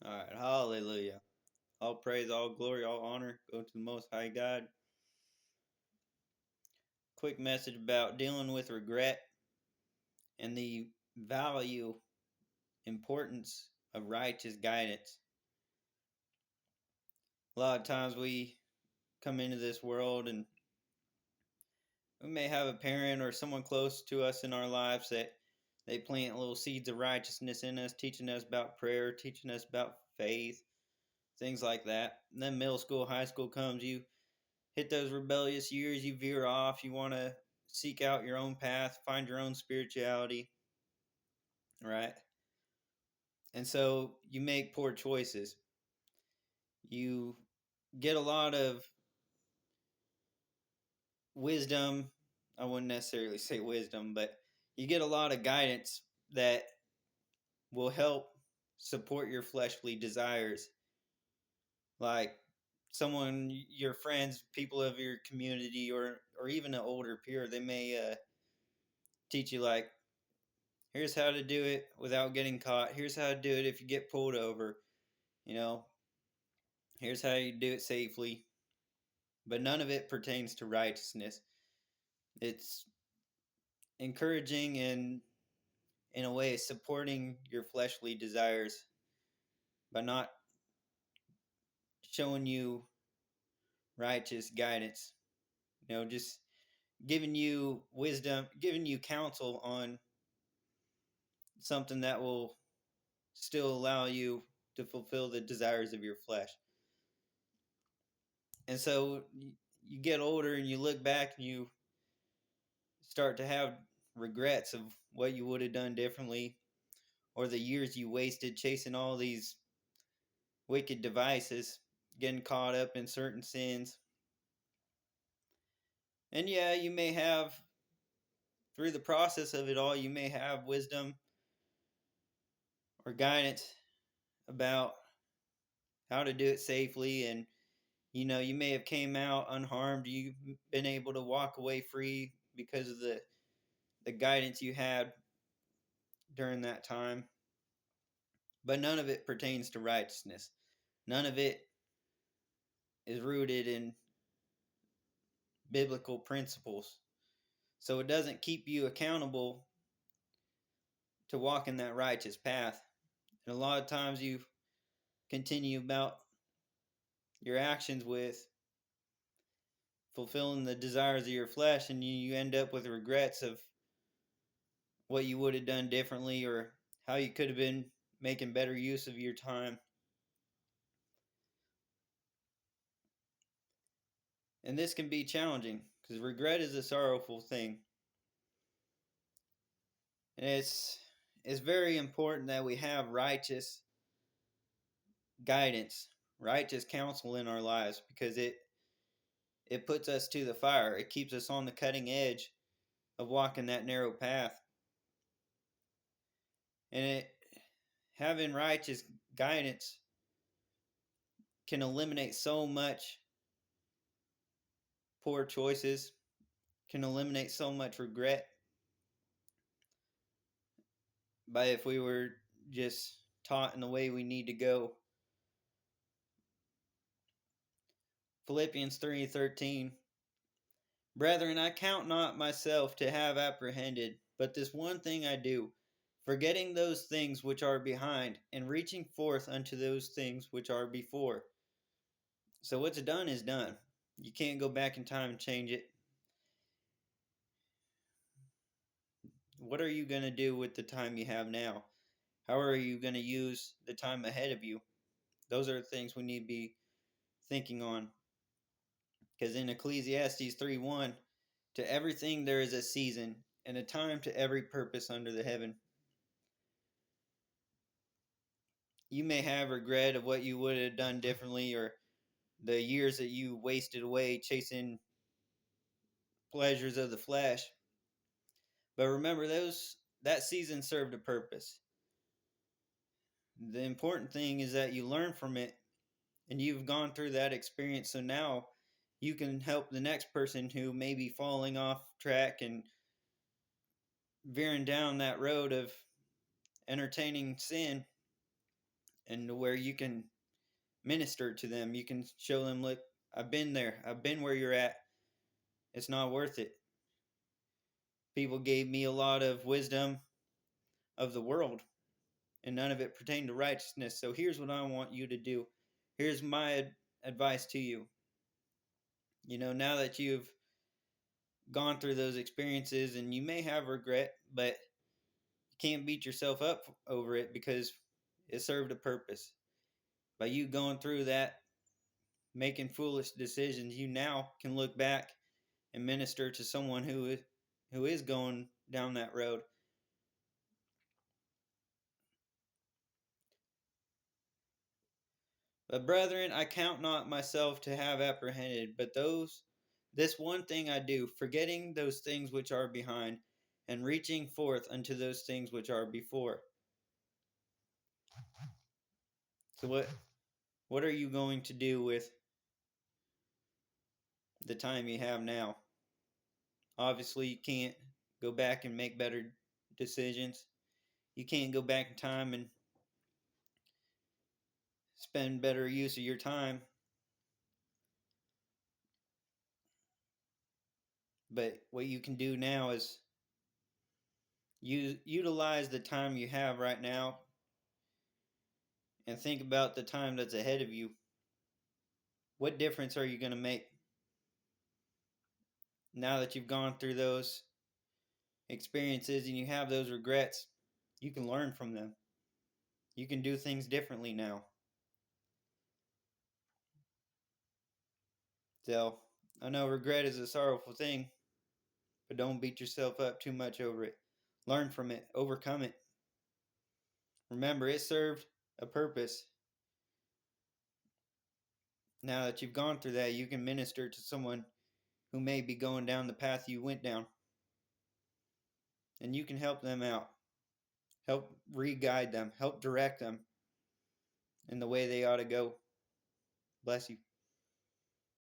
All right, hallelujah. All praise, all glory, all honor go to the Most High God. Quick message about dealing with regret and the value, importance of righteous guidance. A lot of times we come into this world and we may have a parent or someone close to us in our lives that they plant little seeds of righteousness in us, teaching us about prayer, teaching us about faith, things like that. And then middle school, high school comes, you hit those rebellious years, you veer off, you want to seek out your own path, find your own spirituality, right? And so you make poor choices. You get a lot of wisdom. I wouldn't necessarily say wisdom, but you get a lot of guidance that will help support your fleshly desires. Like someone, your friends, people of your community, or even an older peer, they may teach you like, here's how to do it without getting caught. Here's how to do it if you get pulled over. You know, here's how you do it safely. But none of it pertains to righteousness. It's encouraging and, in a way, supporting your fleshly desires by not showing you righteous guidance. Just giving you wisdom, giving you counsel on something that will still allow you to fulfill the desires of your flesh. And so you get older and you look back and you start to have regrets of what you would have done differently, or the years you wasted chasing all these wicked devices, getting caught up in certain sins. And yeah, you may have, through the process of it all, you may have wisdom or guidance about how to do it safely, and you may have came out unharmed. You've been able to walk away free because of the guidance you had during that time. But none of it pertains to righteousness. None of it is rooted in biblical principles. So it doesn't keep you accountable to walk in that righteous path. And a lot of times you continue about your actions with fulfilling the desires of your flesh, and you end up with regrets of what you would have done differently, or how you could have been making better use of your time. And this can be challenging because regret is a sorrowful thing. And it's very important that we have righteous guidance, righteous counsel in our lives, because it puts us to the fire. It keeps us on the cutting edge of walking that narrow path. And having righteous guidance can eliminate so much poor choices, can eliminate so much regret by if we were just taught in the way we need to go. Philippians 3:13. Brethren, I count not myself to have apprehended, but this one thing I do, forgetting those things which are behind, and reaching forth unto those things which are before. So what's done is done. You can't go back in time and change it. What are you going to do with the time you have now? How are you going to use the time ahead of you? Those are things we need to be thinking on. Because in Ecclesiastes 3:1, to everything there is a season, and a time to every purpose under the heaven. You may have regret of what you would have done differently, or the years that you wasted away chasing pleasures of the flesh. But remember, that season served a purpose. The important thing is that you learn from it, and you've gone through that experience, so now you can help the next person who may be falling off track and veering down that road of entertaining sin. and where you can minister to them. You can show them, look, I've been there. I've been where you're at. It's not worth it. People gave me a lot of wisdom of the world, and none of it pertained to righteousness. So here's what I want you to do. Here's my advice to you. Now that you've gone through those experiences and you may have regret, but you can't beat yourself up over it because it served a purpose. By you going through that, making foolish decisions, you now can look back and minister to someone who is going down that road. But brethren, I count not myself to have apprehended, but this one thing I do, forgetting those things which are behind, and reaching forth unto those things which are before. So what are you going to do with the time you have now? Obviously, you can't go back and make better decisions. You can't go back in time and spend better use of your time. But what you can do now is utilize the time you have right now and think about the time that's ahead of you. What difference are you going to make now that you've gone through those experiences and you have those regrets? You can learn from them. You can do things differently now. So, I know regret is a sorrowful thing, but don't beat yourself up too much over it. Learn from it, overcome it. Remember, it served a purpose. Now that you've gone through that, you can minister to someone who may be going down the path you went down. And you can help them out. Help re-guide them. Help direct them in the way they ought to go. Bless you.